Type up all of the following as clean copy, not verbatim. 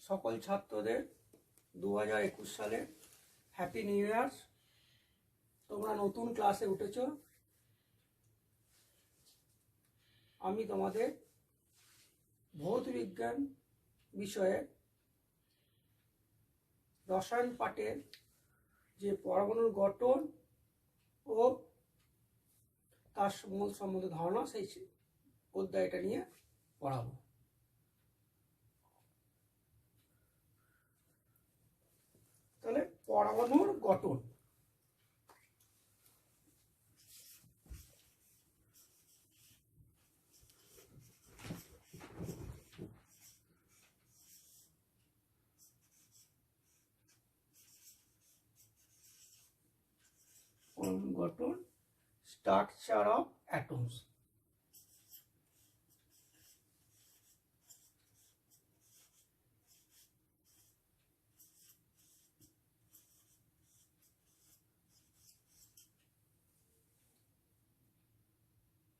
সকল ছাত্রদের 2021 সালে হ্যাপি নিউ ইয়ার। তোমরা নতুন ক্লাসে উঠেছ। আমি তোমাদের ভৌত বিজ্ঞান বিষয়ে রসায়ন পাঠের যে পরমাণুর গঠন ও তার মূল সম্বন্ধে ধারণা সেই অধ্যায়টা নিয়ে পড়াবো। তাহলে পরমাণুর গঠন। গঠন, স্ট্রাকচার অফ অ্যাটমস।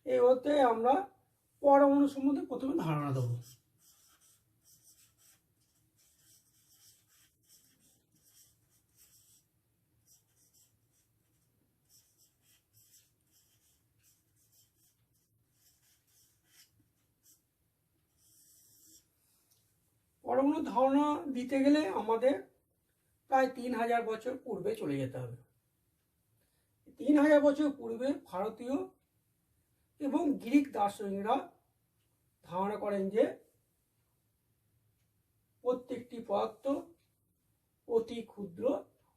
এই অধ্যায়ে আমরা পরমাণু সম্বন্ধে প্রথমে ধারণা দেব। পরমাণু ধারণা দিতে গেলে আমাদের প্রায় 3000 বছর পূর্বে চলে যেতে হবে। 3000 বছর পূর্বে ভারতীয় এবং গ্রিক দার্শনিকরা ধারণা করেন যে প্রত্যেকটি পদার্থ অতি ক্ষুদ্র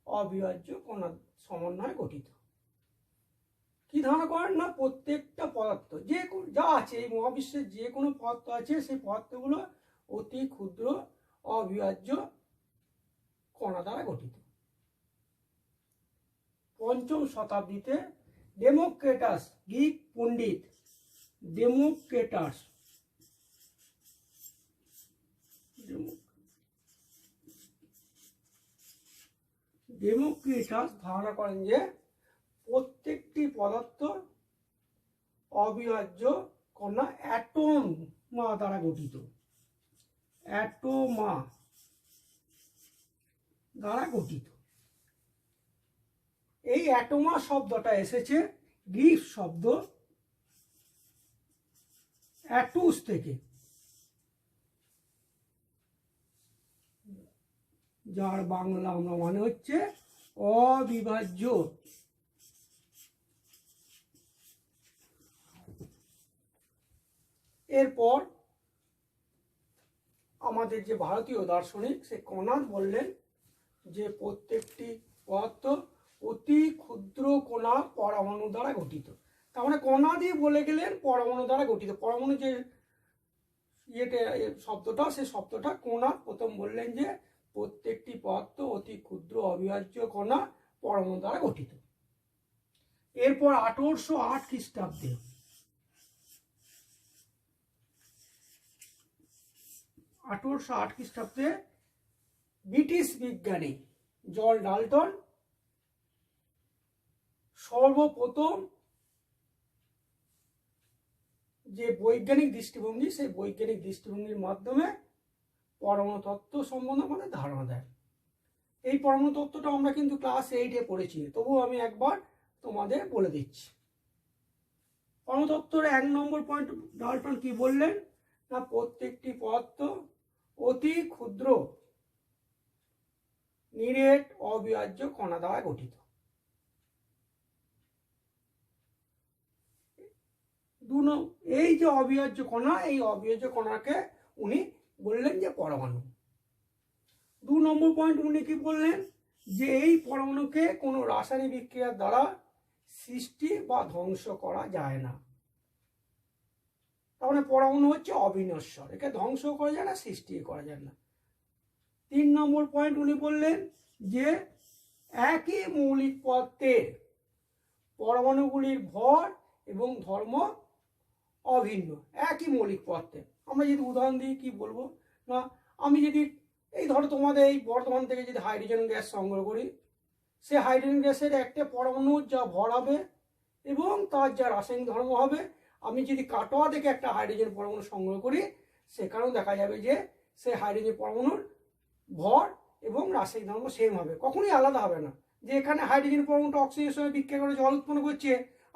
অবিভাজ্য কণার সমন্বয়ে গঠিত। কি ধারণা করেন না, প্রত্যেকটা পদার্থ যে যা আছে এই মহাবিশ্বের যে কোনো পদার্থ আছে সেই পদার্থগুলো অতি ক্ষুদ্র অবিভাজ্য কণা দ্বারা গঠিত। পঞ্চম শতাব্দীতে ডেমোক্রেটাস, গ্রিক পণ্ডিত ডেমোক্রিটাস ধারণা করেন যে প্রত্যেকটি পদার্থ অবিভাজ্য কণা অ্যাটোমা দ্বারা গঠিত। অ্যাটোমা দ্বারা গঠিত। এই অ্যাটোমা শব্দটা এসেছে গ্রিক শব্দ অ্যাটুস থেকে, যার বাংলা আমরা মানে হচ্ছে অবিভাজ্য। এরপর আমাদের যে ভারতীয় দার্শনিক সে কণাদ বললেন যে প্রত্যেকটি পদার্থ অতি ক্ষুদ্র কণা পরমাণু দ্বারা গঠিত। তার মানে কণাদই বলে গেলেন পরমাণু দ্বারা গঠিত। পরমাণু যে শব্দটা সেই শব্দটা কণাদ প্রথম বললেন যে প্রত্যেকটি পদার্থ অতি ক্ষুদ্র অবিভাজ্য কণা পরমাণু দ্বারা গঠিত। এরপর 1808 খ্রিস্টাব্দে ব্রিটিশ বিজ্ঞানী জন ডাল্টন সর্বপ্রথম যে বৈজ্ঞানিক দৃষ্টিভঙ্গি সেই বৈজ্ঞানিক দৃষ্টিভঙ্গির মাধ্যমে পরমাণু তত্ত্ব সম্বন্ধে আমাদের ধারণা দেয়। এই পরমাণু তত্ত্বটা আমরা কিন্তু ক্লাস 8-এ পড়েছি, তবুও আমি একবার তোমাদের বলে দিচ্ছি। পরমাণু তত্ত্বের 1 নম্বর পয়েন্ট ডাল্টন কি বললেন না, প্রত্যেকটি পদার্থ অতি ক্ষুদ্র নিরেট অবিভাজ্য কণা দ্বারা গঠিত। এই যে অবিভাজ্য কণা, এই অবিভাজ্য কণাকে উনি বললেন যে পরমাণু। 2 নম্বর পয়েন্ট উনি কি বললেন যে এই পরমাণুকে কোনো রাসায়নিক বিক্রিয়ার দ্বারা সৃষ্টি বা ধ্বংস করা যায় না। তার মানে পরমাণু হচ্ছে অবিনশ্বর, একে ধ্বংস করা যায় না, সৃষ্টি করা যায় না। 3 নম্বর পয়েন্ট উনি বললেন যে একই মৌলিক পদার্থের পরমাণুগুলির ভর এবং ধর্ম অভিন্ন। একই মৌলিক পদার্থে আমরা যদি উদাহরণ দিই কি বলবো না, আমি যদি এই ধরো তোমাদের এই বর্ধমান থেকে যদি হাইড্রোজেন গ্যাস সংগ্রহ করি, সে হাইড্রোজেন গ্যাসের একটা পরমাণুর যা ভর হবে এবং তার যা রাসায়নিক ধর্ম হবে, আমি যদি কাটোয়া থেকে একটা হাইড্রোজেন পরমাণু সংগ্রহ করি সেখানেও দেখা যাবে যে সেই হাইড্রোজেন পরমাণুর ভর এবং রাসায়নিক ধর্ম সেম হবে, কখনোই আলাদা হবে না। যে এখানে হাইড্রোজেন পরমাণুটা অক্সিজেনের সঙ্গে বিক্রিয়া করে জল উৎপন্ন করছে,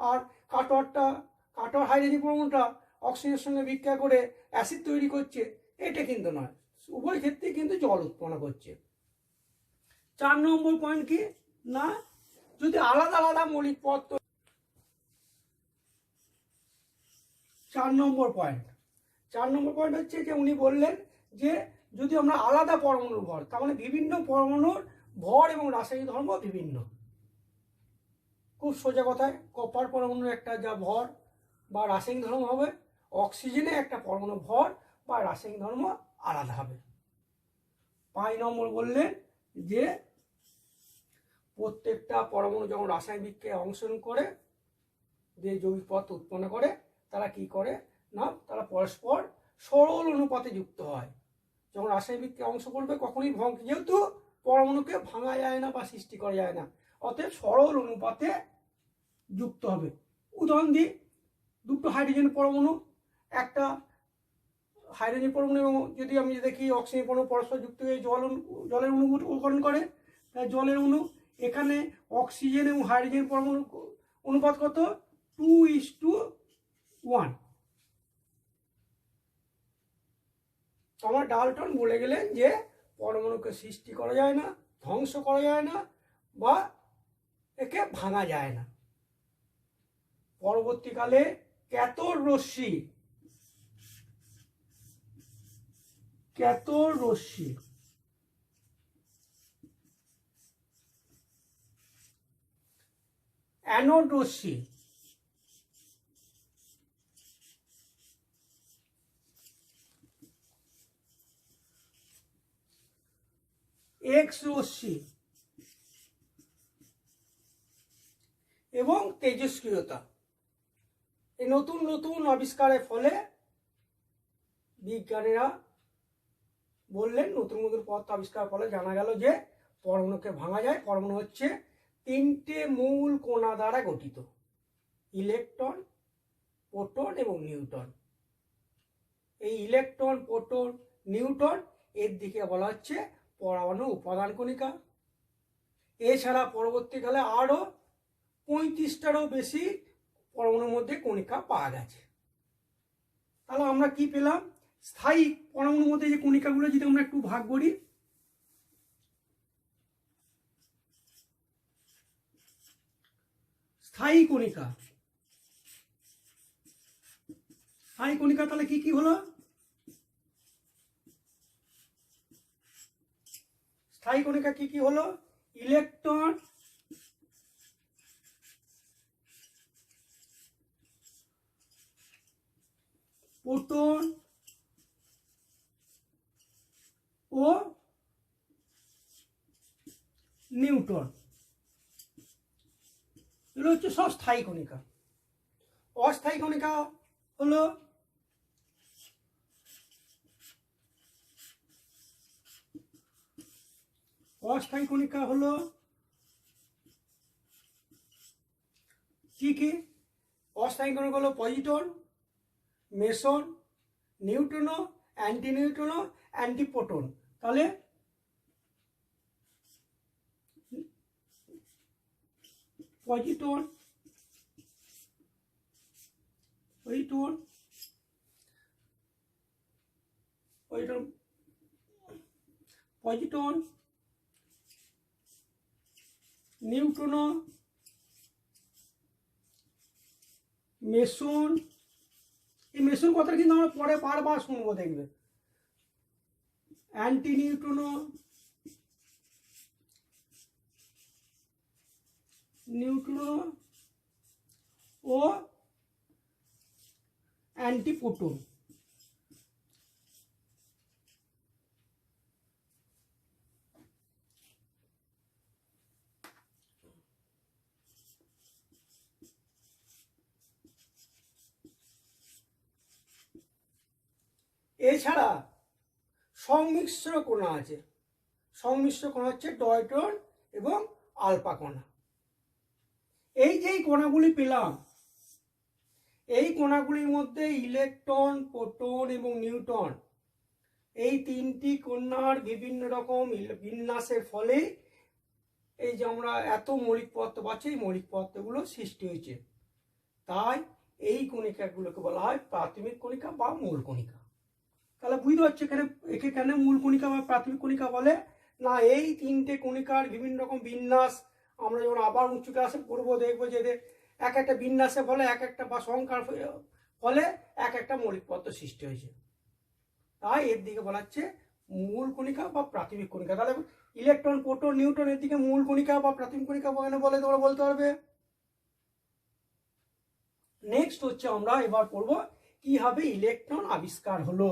আর কাটোয়ার হাইড্রোজেন পরমাণুটা অক্সিজেনের সঙ্গে বিক্রিয়া করে অ্যাসিড তৈরি করছে, এটা কিন্তু নয়। উভয় ক্ষেত্রে কিন্তু জল উৎপন্ন করছে। 4 নম্বর পয়েন্ট কি না, যদি আলাদা আলাদা মৌলিক পদার্থ। 4 নম্বর পয়েন্ট হচ্ছে যে উনি বললেন যে যদি আমরা আলাদা পরমাণুর ভর, তার মানে বিভিন্ন পরমাণুর ভর এবং রাসায়নিক ধর্ম বিভিন্ন। খুব সোজা কথায়, কপার পরমাণুর একটা যা ভর বা রাসায়নিক ধর্ম হবে, অক্সিজেনে একটা পরমাণু ভর বা রাসায়নিক ধর্ম আলাদা হবে। 5 নম্বর বললেন যে প্রত্যেকটা পরমাণু যখন রাসায়নিক বিক্রিয়ায় অংশগ্রহণ করে যে যৌগিক পদার্থ উৎপন্ন করে, তারা কি করে না, তারা পরস্পর সরল অনুপাতে যুক্ত হয়। যখন রাসায়নিক বিক্রিয়ায় অংশ করবে কখনোই যেহেতু পরমাণুকে ভাঙা যায় না বা সৃষ্টি করা যায় না, অতএব সরল অনুপাতে যুক্ত হবে। উদাহরণ দিই, দুটো হাইড্রোজেন পরমাণু, একটা হাইড্রোজেন পরমাণু এবং যদি আমি দেখি অক্সিজেন পরমাণু পরস্পর যুক্ত হয়ে জলের অণু গঠন করে, তাই জলের অণু, এখানে অক্সিজেন এবং হাইড্রোজেন পরমাণু অনুপাত কত, 2:1। আমার ডাল্টন বলে গেলেন যে পরমাণুকে সৃষ্টি করা যায় না, ধ্বংস করা যায় না, বা একে ভাঙা যায় না। পরবর্তীকালে ক্যাথোড রশ্মি অ্যানোড রশ্মি, এক্স রশ্মি এবং তেজস্ক্রিয়তা, এই নতুন নতুন আবিষ্কারের ফলে বিজ্ঞানীরা বললেন, নতুন নতুন পদার্থ আবিষ্কারের ফলে জানা গেল যে পরমাণুকে ভাঙা যায়। পরমাণু হচ্ছে 3টে মূল কণা দ্বারা গঠিত, ইলেকট্রন, প্রোটন এবং নিউট্রন। এই ইলেকট্রন, প্রোটন, নিউট্রন এর দিকে বলা হচ্ছে পরমাণু উপাদান কণিকা। এছাড়া পরবর্তীকালে আরও 35টারও বেশি পরমাণুর মধ্যে কণিকা পাওয়া গেছে। তাহলে আমরা কি পেলাম, স্থায়ী পরমাণুর মধ্যে যে কণিকাগুলো যদি আমরা একটু ভাগ করি, স্থায়ী কণিকা তাহলে কি কি হলো, স্থায়ী কণিকা কি কি হলো, ইলেকট্রন, প্রোটন ও নিউট্রন, এগুলো হচ্ছে সব স্থায়ী কণিকা। অস্থায়ী কণিকা হলো কি কি, অস্থায়ী কণিকা হলো positron, meson, neutrino, anti neutrino, antiproton. তাহলে পজিট্রন, নিউট্রিনো, মেসন। এই মেসন কথা কিন্তু আমরা পরে বারবার শুনবো, দেখবে। অ্যান্টি নিউট্রিনো, ও অ্যান্টিপ্রোটন। এছাড়া সংমিশ্র কণা আছে। সংমিশ্র কণা হচ্ছে ডয়টন এবং আলফা কণা। এই যে কণাগুলি পেলাম, এই কণাগুলির মধ্যে ইলেকট্রন, প্রোটন এবং নিউট্রন এই তিনটি কণার বিভিন্ন রকম বিন্যাসের ফলে এই যে আমরা এত মৌলিক পদার্থ পাচ্ছি, এই মৌলিক পদার্থগুলো সৃষ্টি হয়েছে। তাই এই কণিকাগুলোকে বলা হয় প্রাথমিক কণিকা বা মূল কণিকা। তাহলে বুঝতে পারছো এখানে একে কেন মূল কণিকা বা প্রাথমিক কণিকা বলে? না, এই তিনটে কণিকার বিভিন্ন রকম বিন্যাস আমরা যখন আবার উঁচু ক্লাসে পড়বো দেখবো যে এদের এক একটা বিন্যাসের ফলে এক একটা বা সংখ্যার ফলে এক একটা মৌলিক পদার্থ সৃষ্টি হয়েছে। তাই এর দিকে বলা হচ্ছে মূল কণিকা বা প্রাথমিক কণিকা। তাহলে ইলেকট্রন, প্রোটন, নিউট্রন এর দিকে মূল কণিকা বা প্রাথমিক কণিকা বলে তোমরা বলতে পারবে। নেক্সট হচ্ছে আমরা এবার পড়বো কিভাবে ইলেকট্রন আবিষ্কার হলো।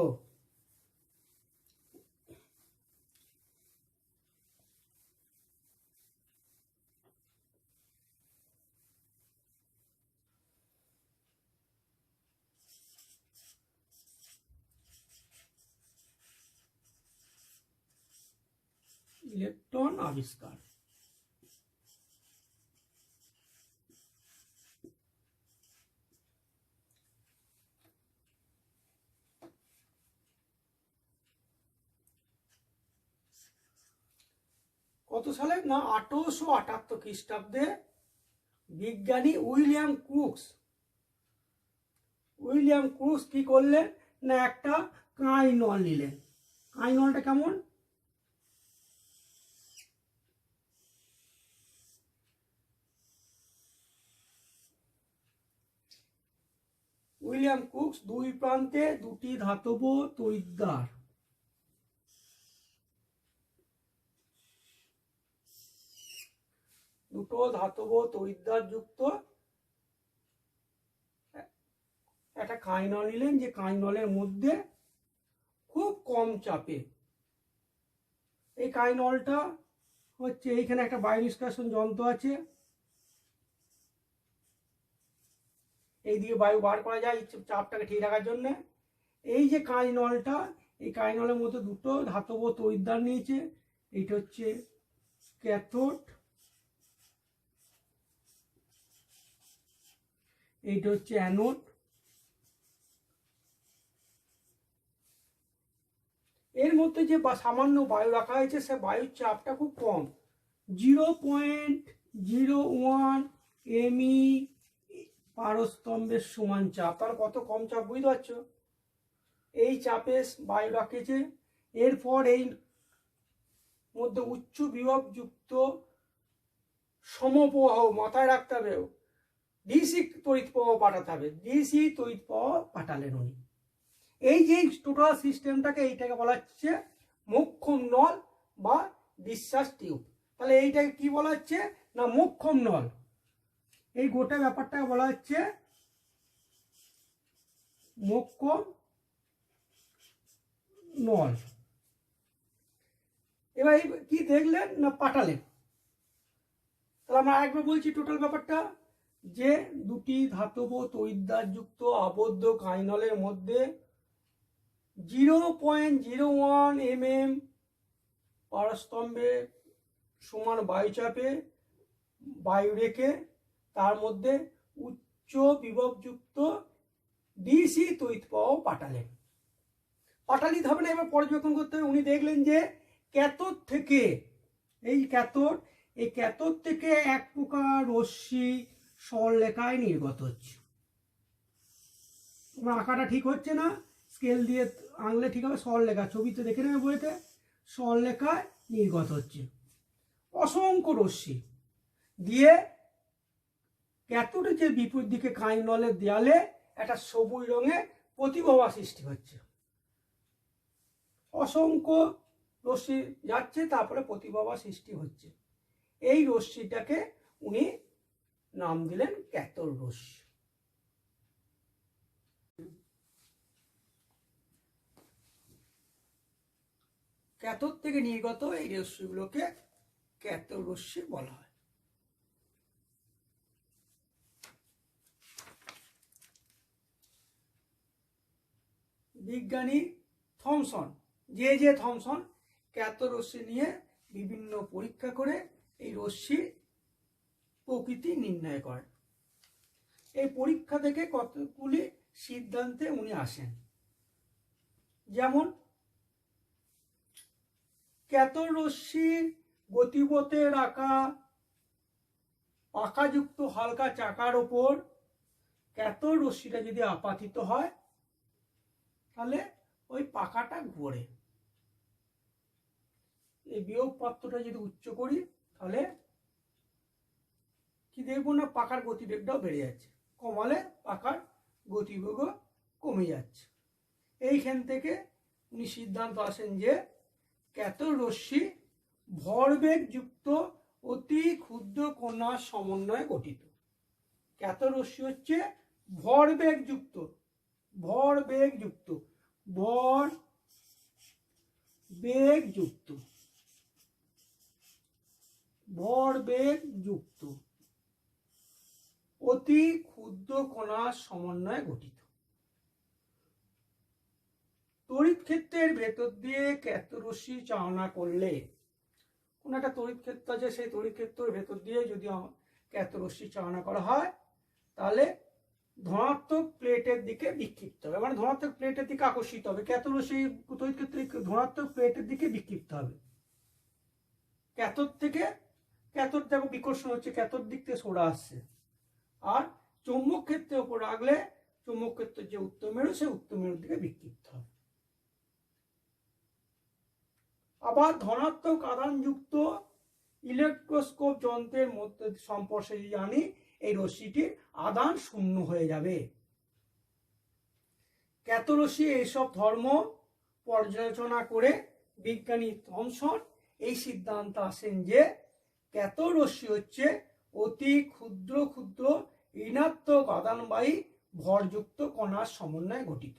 ইলেকট্রন আবিষ্কার কত সালে? না, 1878 খ্রিস্টাব্দে বিজ্ঞানী উইলিয়াম ক্রুক্স কি করলেন? না, একটা কাঁইনল নিলেন। কাঁইনলটা কেমন? উইলিয়াম ক্রুক্স দুই প্রান্তে দুটি ধাতব তড়িৎদ্বার যুক্ত একটা কাঁইনল নিলেন, যে কাঁইনলের মধ্যে খুব কম চাপে, এই কাঁইনলটা হচ্ছে এইখানে একটা বায়ু নিষ্কাশন যন্ত্র আছে, এইদিকে বায়ু বার করা যায় চাপটাকে ঠিক রাখার জন্য। এই যে কাঁইনলটা, এই কাঁইনলের মধ্যে দুটো ধাতব তড়িৎদ্বার নিয়েছে, এইটা হচ্ছে ক্যাথোড, এইটা হচ্ছে অ্যানোড। এর মধ্যে যে সামান্য বায়ু রাখা হয়েছে, সে বায়ুর চাপটা খুব কম, 0.01 ME পারস্তম্ভের সমান চাপ। তার কত কম চাপ বুঝতে পারছো? এই চাপে বায়ু রাখেছে। এরপর এই মধ্যে উচ্চ বিভব যুক্ত সমপ্রবাহ, মাথায় রাখতে হবে, ডিসি তড়িৎ প্রবাহ পাঠাতে হবে, ডিসি তড়িৎ প্রবাহ পাঠালেন উনি। এই যে টোটাল সিস্টেমটাকে, এইটাকে বলা হচ্ছে মোক্ষম নল বা ডিসচার্জ টিউব। তাহলে এইটাকে কি বলা হচ্ছে? না, মোক্ষম নল। এই গোটা ব্যাপারটাকে বলা হচ্ছে মোক্ষম নল। এবার কি দেখলেন? না, পাঠালেন। তাহলে আমরা একবার বলছি টোটাল ব্যাপারটা, যে দুটি ধাতব তড়িৎদ্বার যুক্ত আবদ্ধ কাঁইনলের মধ্যে 0.01 mm পারস্তম্ভের সমান বায়ুচাপে বায়ু রেখে তার মধ্যে উচ্চ বিভবযুক্ত ডিসি তড়িৎ প্রবাহ পাঠালিতে হবে না, এবার পর্যবেক্ষণ করতে হবে। উনি দেখলেন যে ক্যাথোড থেকে, এই ক্যাথোড থেকে এক প্রকার রশ্মি সরলরেখায় নির্গত হচ্ছে। তোমার আঁকাটা ঠিক হচ্ছে না, স্কেল দিয়ে আঁকলে ঠিক হবে। সরলরেখা, ছবিতে দেখে নেবে বইতে, সরলরেখায় নির্গত হচ্ছে অসংখ্য রশ্মি দিয়ে। ক্যাথোডের যে বিপরীত দিকে কাঁইনলের দেয়ালে একটা সবুজ রঙের প্রতিভবা সৃষ্টি হচ্ছে, অসংখ্য রশ্মি যাচ্ছে, তারপরে প্রতিভবা সৃষ্টি হচ্ছে। এই রশ্মিটাকে উনি নাম দিলেন ক্যাথোড রশ্মি। ক্যাথোড থেকে নির্গত এই রশ্মিগুলোকে ক্যাথোড রশ্মি বলা হয়। বিজ্ঞানী থমসন, জে থমসন ক্যাথোড রশ্মি নিয়ে বিভিন্ন পরীক্ষা করে এই রশ্মির প্রকৃতি নির্ণয় করেন। এই পরীক্ষা থেকে কতগুলি সিদ্ধান্তে উনি আসেন। যেমন ক্যাথোড রশ্মির গতিপথে রাখা পাকাযুক্ত হালকা চাকার ওপর ক্যাথোড রশ্মিটা যদি আপাতিত হয় তাহলে ওই পাকাটা ঘোরে। এই বিয়োগ পাত্রটা যদি উচ্চ করি তাহলে কি দেখবো না, পাকার গতিবেগটাও বেড়ে যাচ্ছে, কমালে পাকার গতিবেগও কমে যাচ্ছে। এইখান থেকে উনি সিদ্ধান্ত আসেন যে ক্যাথোড রশ্মি ভরবেগ যুক্ত অতি ক্ষুদ্র কণার সমন্বয়ে গঠিত। ক্যাথোড রশ্মি হচ্ছে ভরবেগ যুক্ত, ভরবেগ যুক্ত, ভরবেগ যুক্ত, ভরবেগ যুক্ত অতি ক্ষুদ্র কণার সমন্বয়ে গঠিত। তড়িৎ ক্ষেত্রের ভেতর দিয়ে ক্যাথোড রশ্মি চালনা করলে, কোন একটা তড়িৎ ক্ষেত্র আছে, সেই তড়িৎ ক্ষেত্রের ভেতর দিয়ে যদি ক্যাথোড রশ্মি চালনা করা হয় তাহলে ধনাত্মক প্লেটের দিকে বিক্ষিপ্ত হবে, মানে ধনাত্মক প্লেটের দিকে আকর্ষিত হবে। ক্যাথোড রশ্মি তড়িৎ ক্ষেত্রে ধনাত্মক প্লেটের দিকে বিক্ষিপ্ত হবে। ক্যাথোড থেকে, ক্যাথোড দেখো বিকর্ষণ হচ্ছে, ক্যাথোড দিক থেকে সরে আসছে। আর চৌম্বক ক্ষেত্রের উপর রাখলে চৌম্বক ক্ষেত্রের যে উত্তর মেরু, সেই উত্তর মেরুর দিকে বিক্ষিপ্ত হবে। আবার ধনাত্মক আধানযুক্ত ইলেকট্রোস্কোপ যন্ত্রের মধ্যে সংস্পর্শে যদি আনি, এই রশ্মিটির আধান শূন্য হয়ে যাবে। ক্যাথোড রশ্মি এইসব ধর্ম পর্যালোচনা করে বিজ্ঞানী থমসন এই সিদ্ধান্ত আসেন যে ক্যাথোড রশ্মি হচ্ছে অতি ক্ষুদ্র ক্ষুদ্র ঋণাত্মক আধানবাহী ভরযুক্ত কণার সমন্বয়ে গঠিত।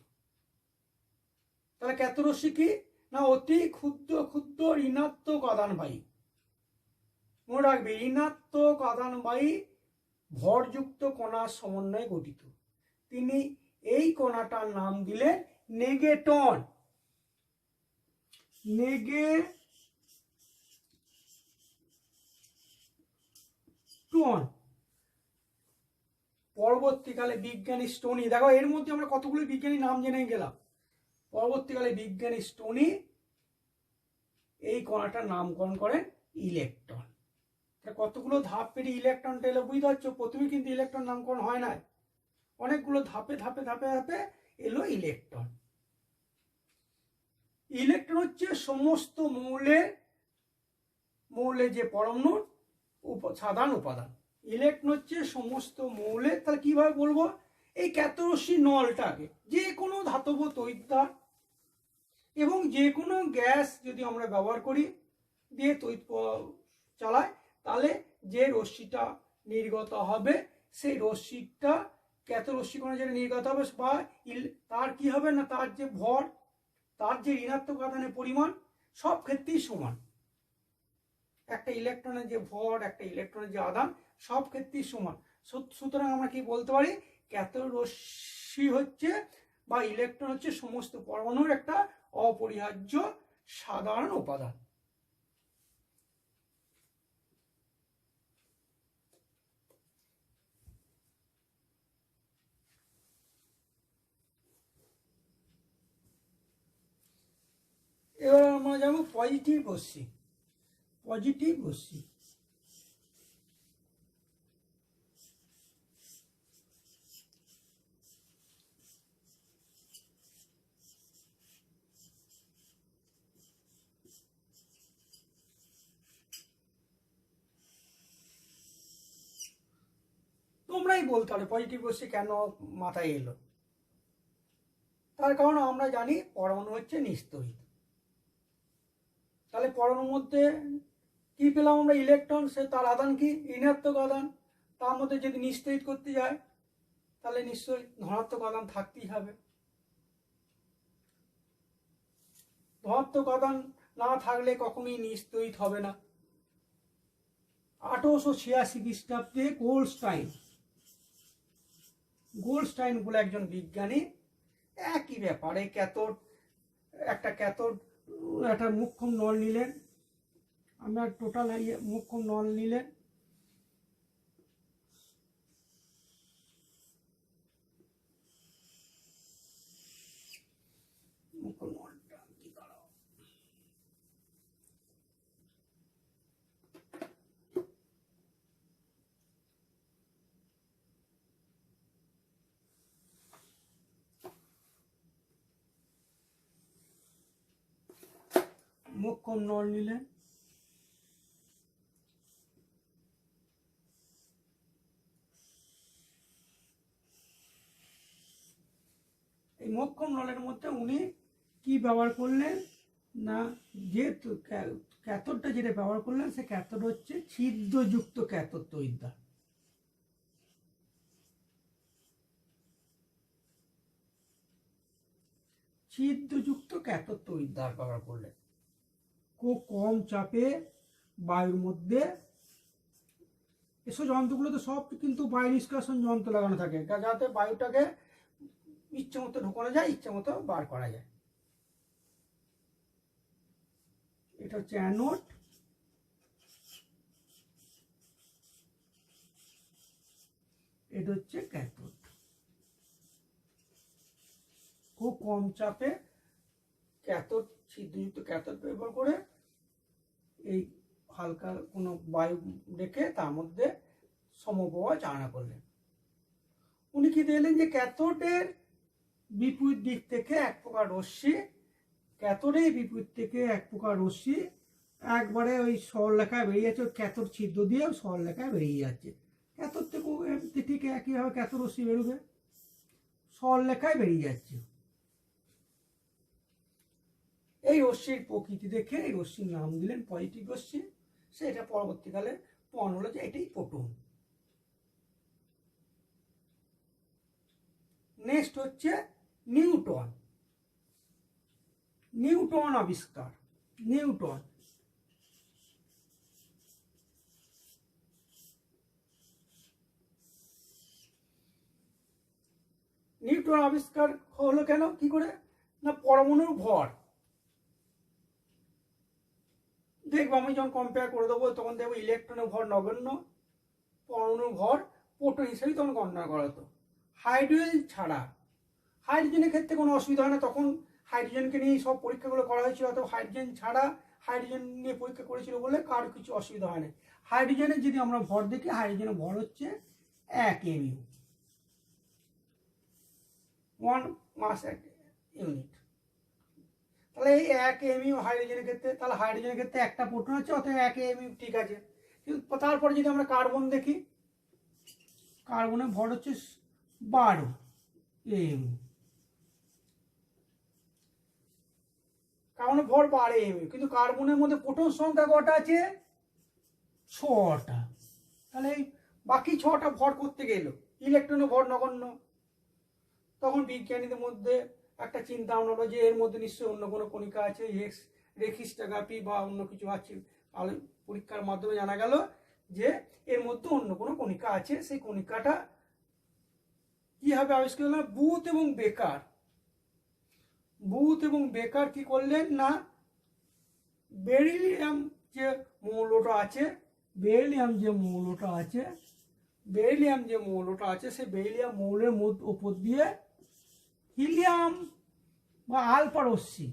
তাহলে ক্যাথোড রশ্মি কি না, অতি ক্ষুদ্র ক্ষুদ্র ঋণাত্মক আধানবাহী, মনে রাখবে ঋণাত্মক আধানবাহী ভরযুক্ত কণার সমন্বয়ে গঠিত। তিনি এই কণাটার নাম দিলেন নেগেটন। নেগেটন। পরবর্তীকালে বিজ্ঞানী স্টোনি, দেখো এর মধ্যে আমরা কতগুলো বিজ্ঞানী নাম জেনে গেলাম। পরবর্তীকালে বিজ্ঞানী স্টোনি এই কণাটার নামকরণ করেন ইলেকট্রন। কতগুলো ধাপ পেরিয়ে ইলেকট্রনটা এলো, বুঝতে পারছো? প্রথমে কিন্তু ইলেকট্রন নামকরণ হয় না, অনেকগুলো ধাপে ধাপে ধাপে ধাপে এলো ইলেকট্রন। ইলেকট্রন হচ্ছে সমস্ত মৌলের যে পরমাণুর সাধারণ উপাদান। ইলেকট্রন হচ্ছে সমস্ত মৌলের, তাহলে কিভাবে বলবো, এই ক্যাথোড রশ্মি নলটাকে যে কোনো ধাতব তড়িৎদ্বার এবং যে কোনো গ্যাস যদি আমরা ব্যবহার করি দিয়ে তড়িৎ চালাই, তাহলে যে রশ্মিটা নির্গত হবে সেই রশ্মিটা ক্যাথোড রশ্মি কোনো যেটা নির্গত হবে, বা তার কি হবে না, তার যে ভর, তার যে ঋণাত্মক আধানের পরিমাণ সব ক্ষেত্রেই সমান। একটা ইলেকট্রনের যে ভর, একটা ইলেকট্রনের যে আধান সব ক্ষেত্রেই সমান। সুতরাং আমরা কি বলতে পারি, ক্যাথোড রশ্মি হচ্ছে বা ইলেকট্রন হচ্ছে সমস্ত পরমাণুর একটা অপরিহার্য সাধারণ উপাদান। এবার আমরা যাবো পজিটিভ রশ্মি। পজিটিভ রশ্মি তোমরাই বলতে পারো পজিটিভ রশ্মি কেন মাথায় এলো। তার কারণ আমরা জানি পরমাণু হচ্ছে নিস্তড়িত। তাহলে পরমাণুর মধ্যে কি পেলাম আমরা, ইলেকট্রন, সে তার আধান কি ঋণাত্মক আধান। তার মধ্যে যদি নিস্তড়িত করতে যায় তাহলে নিশ্চয়ই ধনাত্মক আধান থাকতেই হবে। ধনাত্মক আধান না থাকলে কখনোই নিস্তড়িত হবে না। 1886 খ্রিস্টাব্দে গোল্ডস্টাইন বলে একজন বিজ্ঞানী একই ব্যাপারে একটা মুখ্যম নল নিলেন, আমরা টোটাল মুখ্যম নল নিলেন, মোক্ষম নল নিলেন, এই মোক্ষম নলের মধ্যে উনি কি ব্যবহার করলেন না, যে ক্যাথোডটা যেটা ব্যবহার করলেন সে ক্যাথোড হচ্ছে ছিদ্রযুক্ত ক্যাথোড তৈরি। ছিদ্রযুক্ত ক্যাথোড তৈরি ব্যবহার করলেন। খুব কম চাপে বায়ুর মধ্যে, এসব যন্ত্রগুলো তো সব কিন্তু বায়ু নিষ্কাশন যন্ত্র লাগানো থাকে, যাতে বায়ুটাকে ইচ্ছে মতো ঢোকানো যায়, ইচ্ছে মতো বার করা যায়। এটা হচ্ছে অ্যানোড, এটা হচ্ছে ক্যাথোড। খুব কম চাপে ক্যাথোড, ছিদ্রযুক্ত ক্যাথোড ব্যবহার করে এই হালকা কোনো বায়ু রেখে তার মধ্যে সমপ্রবাহ চালনা করলেন। উনি কি দেখলেন যে ক্যাথোডের বিপরীত দিক থেকে এক প্রকার রশ্মি, ক্যাথোডের বিপরীত থেকে এক প্রকার রশ্মি একবারে ওই সরলরেখায় বেরিয়ে যাচ্ছে, ওই ক্যাথোড ছিদ্র দিয়ে সরলরেখায় বেরিয়ে যাচ্ছে। ক্যাথোড থেকে ঠিক একইভাবে ক্যাথোড রশ্মি বেরোবে, সরলরেখায় বেরিয়ে যাচ্ছে। এই রশ্মির প্রকৃতি দেখে এই রশ্মির নাম দিলেন পজিটিভ রশ্মি। সেটা পরবর্তীকালে প্রমাণ হলো যে এটাই প্রোটন। নেক্সট হচ্ছে নিউটন। নিউটন আবিষ্কার। নিউটন নিউটন আবিষ্কার হলো কেন, কি করে না, পরমাণুর ভর দেখবো আমি যখন কম্পেয়ার করে দেবো তখন দেখবো ইলেকট্রনের ভর নগণ্য, পরমাণুর ভর প্রোটন হিসেবেই তখন গণনা করা হতো। হাইড্রোজেন ছাড়া, হাইড্রোজেনের ক্ষেত্রে কোনো অসুবিধা হয় না, তখন হাইড্রোজেনকে নিয়ে সব পরীক্ষাগুলো করা হয়েছিল, অথবা হাইড্রোজেন ছাড়া হাইড্রোজেন নিয়ে পরীক্ষা করেছিল বলে কারো কিছু অসুবিধা হয় না। হাইড্রোজেনের যদি আমরা ভর দেখি, হাইড্রোজেনের ভর হচ্ছে 1 mu, 1 মাস 1 ইউনিট। তাহলে এই 1 mu হাইড্রোজেনের ক্ষেত্রে, তাহলে হাইড্রোজেনের ক্ষেত্রে একটা প্রোটন আছে, অতএব 1 mu ঠিক আছে। কিন্তু তারপরে যদি আমরা কার্বন দেখি, কার্বনের ভর হচ্ছে 12 mu, কার্বনের ভর 12 mu, কিন্তু কার্বনের মধ্যে প্রোটন সংখ্যা কটা আছে, 6টা। তাহলে এই বাকি 6টা ভর করতে গেল, ইলেকট্রনের ভর নগণ্য। তখন বিজ্ঞানীদের মধ্যে একটা চিন্তা ভাবনা হলো যে এর মধ্যে নিশ্চয়ই অন্য কোনো কণিকা আছে, এক্স রেখিস্টাগ্রাফি বা অন্য কিছু আছে, পরীক্ষার মাধ্যমে জানা গেল যে এর মধ্যে অন্য কোনো কণিকা আছে। সেই কণিকাটা কিভাবে আবিষ্কার হলো, বুথ এবং বেকার। বুথ এবং বেকার কি করলেন না, বেরিলিয়াম যে মৌলটা আছে, বেরিলিয়াম যে মৌলটা আছে, বেরিলিয়াম যে মৌলটা আছে সেই বেরিলিয়াম মৌলের উপর দিয়ে হিলিয়াম বা আলফা রশ্মি,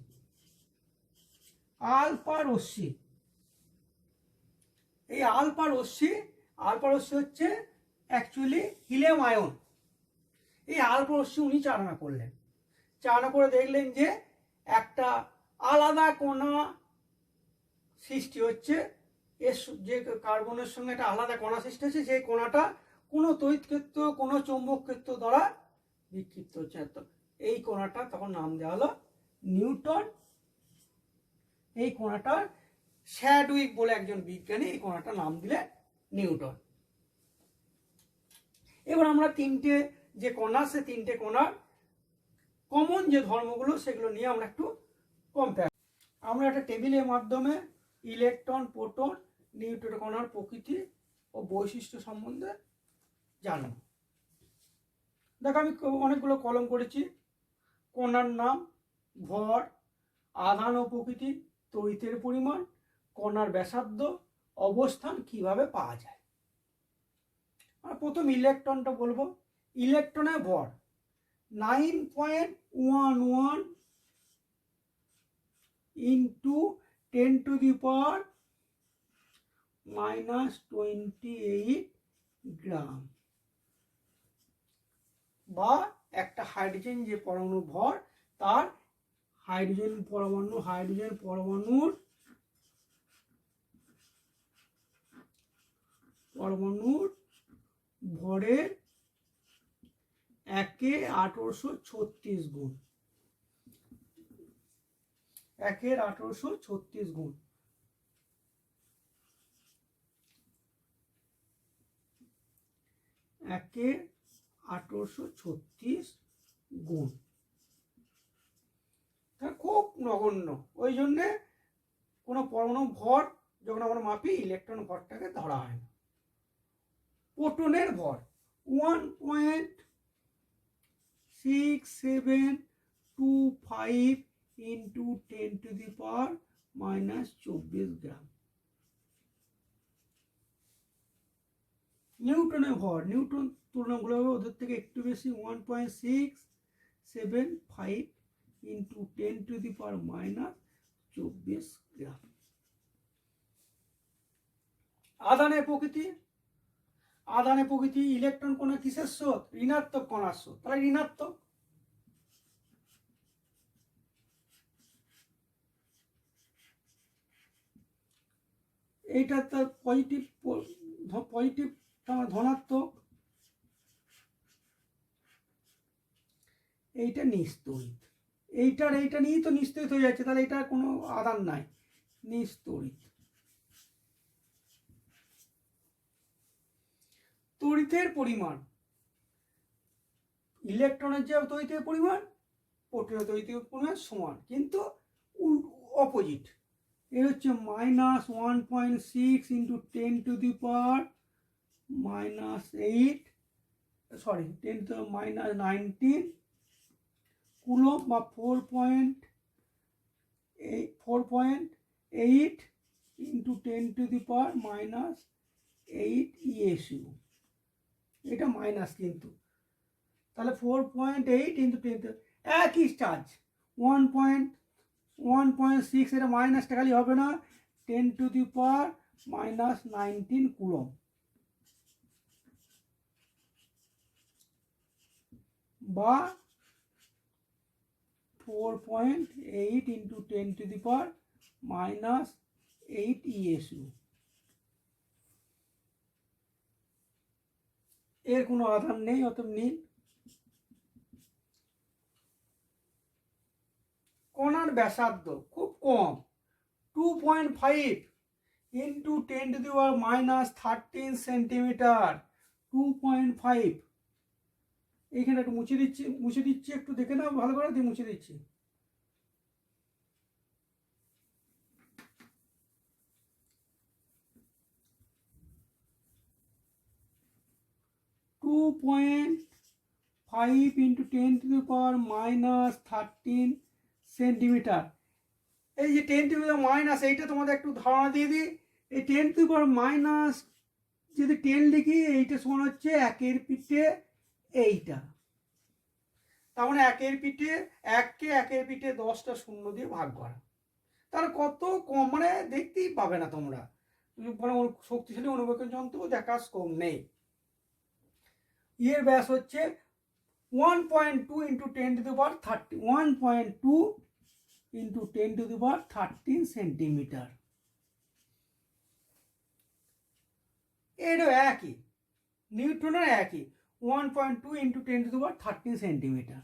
আলফা রশ্মি, এই আলফা রশ্মি, আলফা রশ্মি হচ্ছে অ্যাকচুয়ালি হিলিয়াম আয়ন। এই আলফা রশ্মি উনি চালনা করলেন, চালনা করে দেখলেন যে একটা আলাদা কণা সৃষ্টি হচ্ছে, এর যে কার্বনের সঙ্গে একটা আলাদা কণা সৃষ্টি হচ্ছে, সেই কণাটা কোনো তড়িৎ ক্ষেত্র, কোনো চৌম্বক ক্ষেত্র দ্বারা বিক্ষিপ্ত হচ্ছে। এই কণাটা তখন নাম দেওয়া হলো নিউটন। এই কণাটার শ্যাডউইক বলে একজন বিজ্ঞানী এই কণাটার নাম দিলেন নিউটন। এবার আমরা তিনটে যে কণা, সে তিনটে কণার কমন যে ধর্মগুলো সেগুলো নিয়ে আমরা একটু কম্পেয়ার। আমরা একটা টেবিলের মাধ্যমে ইলেকট্রন, প্রোটন, নিউট্রন কণার প্রকৃতি ও বৈশিষ্ট্য সম্বন্ধে জানব। দেখো আমি অনেকগুলো কলম করেছি। কণার নাম, ভর, আধান ও প্রকৃতি, তড়িতের পরিমাণ, কণার ব্যাসার্ধ, অবস্থান কিভাবে পাওয়া যায়। আমরা প্রথম ইলেকট্রনটা বলবো। ইলেকট্রনের ভর 9.11 ইন্টু 10⁻⁻28 গ্রাম, বা একটা হাইড্রোজেন যে পরমাণুর ভর, তার হাইড্রোজেন পরমাণুর পরমাণুর ভরের 1/1836 গুণ, 1/1836 গুণ। একে 1836 গুণ, খুব নগণ্য। ওই জন্যে কোনো পরমাণু ভর যখন আমরা মাপি ইলেকট্রন ভরটাকে ধরা হয় না। প্রোটনের ভর 1.6725 ইন্টু 10⁻⁻24 গ্রাম। নিউটনের ভর, নিউটন তুলনামূলকভাবে ওদের থেকে একটু বেশি, 1.675 ইন্টু 10⁻⁻24 গ্রাম। আধানের প্রকৃতি, আধানের প্রকৃতি ইলেকট্রন কণা কিসের স্রোত? ঋণাত্মক কণার স্রোত, তাহলে ঋণাত্মক। এইটা তার পজিটিভ, পজিটিভ ধনাত্মক, এইটা নিস্তড়িত। এইটার এইটা নিয়েই তো নিস্তড়িত হয়ে যাচ্ছে, তাহলে এটা কোনো আধান নাই, নিস্তড়িত। তড়িতের পরিমাণ, ইলেকট্রনের যে তড়িতের পরিমাণ প্রোটনের তড়িতের পরিমাণ সমান, কিন্তু অপোজিট। এর হচ্ছে -1.6 ইন্টু 10⁻⁻8, সরি 10⁻⁻19 কুলম্ব বা 4.8 ইন্টু 10⁻⁻8 ESU। এটা মাইনাস, কিন্তু তাহলে 4.8 ইন্টু 10, একই চার্জ 1.6, এটা মাইনাসটা খালি হবে না, 10⁻⁻19 কুলম্ব বা 4.8 ইন্টু 10⁻⁻8 ESU। এর কোনো আধান নেই, অতএব নীল। কণার ব্যাসার্ধ খুব কম, 2.5 ইন্টু 10⁻⁻13 সেন্টিমিটার, 2.5। এইখানে একটু মুছে দিচ্ছি, একটু দেখে নাও ভালো করে, দিয়ে মুছে দিচ্ছি। -5 ইন্টু 10⁻⁻13 সেন্টিমিটার। এই যে 10⁻⁻, এইটা তোমাদের একটু ধারণা দিয়ে দিই। এই 10⁻⁻, যদি 10 লিখি, এইটা সমান হচ্ছে 1-এর পিঠে এইটা, তার মানে 1-এর পিঠে 1কে 1-এর পিঠে 10টা শূন্য দিয়ে ভাগ করা। তাহলে কত কম, মানে দেখতেই পাবে না তোমরা, শক্তিশালী অনুবেক্ষণ যন্ত্র দেখার স্কোপ নেই। এর ব্যাস হচ্ছে 1.2 ইন্টু 10⁻13, 1.2 ইন্টু 10⁻13 সেন্টিমিটার। এরও একই, নিউটনের একই, 1.2 ইন্টু 10⁻13 সেন্টিমিটার।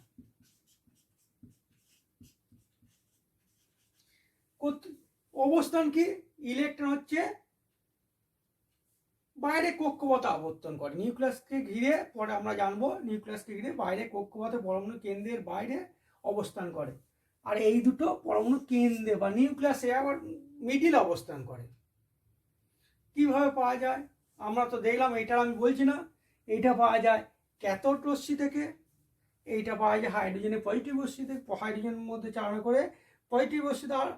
অবস্থান কি? ইলেকট্রন হচ্ছে বাইরে কক্ষপথে আবর্তন করে, নিউক্লিয়াসকে ঘিরে, পরে আমরা জানবো নিউক্লিয়াসকে ঘিরে বাইরে কক্ষপথে পরমাণু কেন্দ্রের বাইরে অবস্থান করে। আর এই দুটো পরমাণু কেন্দ্রে বা নিউক্লিয়াসে আবার মিডিল অবস্থান করে। কিভাবে পাওয়া যায়? আমরা তো দেখলাম, এইটা আমি বলছি না, এইটা পাওয়া যায় ক্যাথোড রশ্মি থেকে, এইটা পাওয়া যায় হাইড্রোজেনের পজিটিভ রশ্মি থেকে, হাইড্রোজেনের মধ্যে চালনা করে পজিটিভ রশ্মি দ্বারা,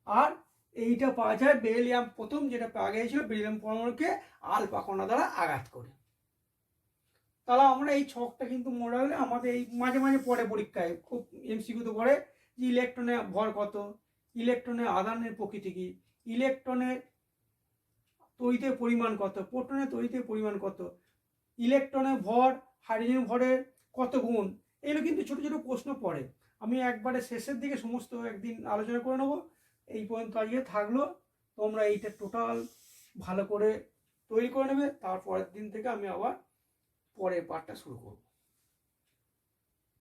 আর এইটা পাওয়া যায় বেরিলিয়াম, প্রথম যেটা পাওয়া গিয়েছিল বেরিলিয়াম পরমাণুকে আলফা কণা দ্বারা আঘাত করে। তাহলে আমরা এই ছকটা কিন্তু মনে রাখলে, আমাদের এই মাঝে মাঝে পড়ে পরীক্ষায়, খুব এমসিকিউতে পড়ে যে ইলেকট্রনের ভর কত, ইলেকট্রনের আধানের প্রকৃতি কি, ইলেকট্রনের তড়িতের পরিমাণ কত, প্রোটনের তড়িতের পরিমাণ কত, ইলেকট্রনের ভর হাইড্রোজেন ভরের কত গুণ। এগুলো কিন্তু ছোট ছোট প্রশ্ন পড়ে। আমি একবারে শেষের দিকে সমস্ত একদিন আলোচনা করে নেবো। এই পর্যন্ত আজকে থাকলো, তোমরা এইটা টোটাল ভালো করে তৈরি করে নেবে। তারপরের দিন থেকে আমি আবার পরের পার্টটা শুরু করব।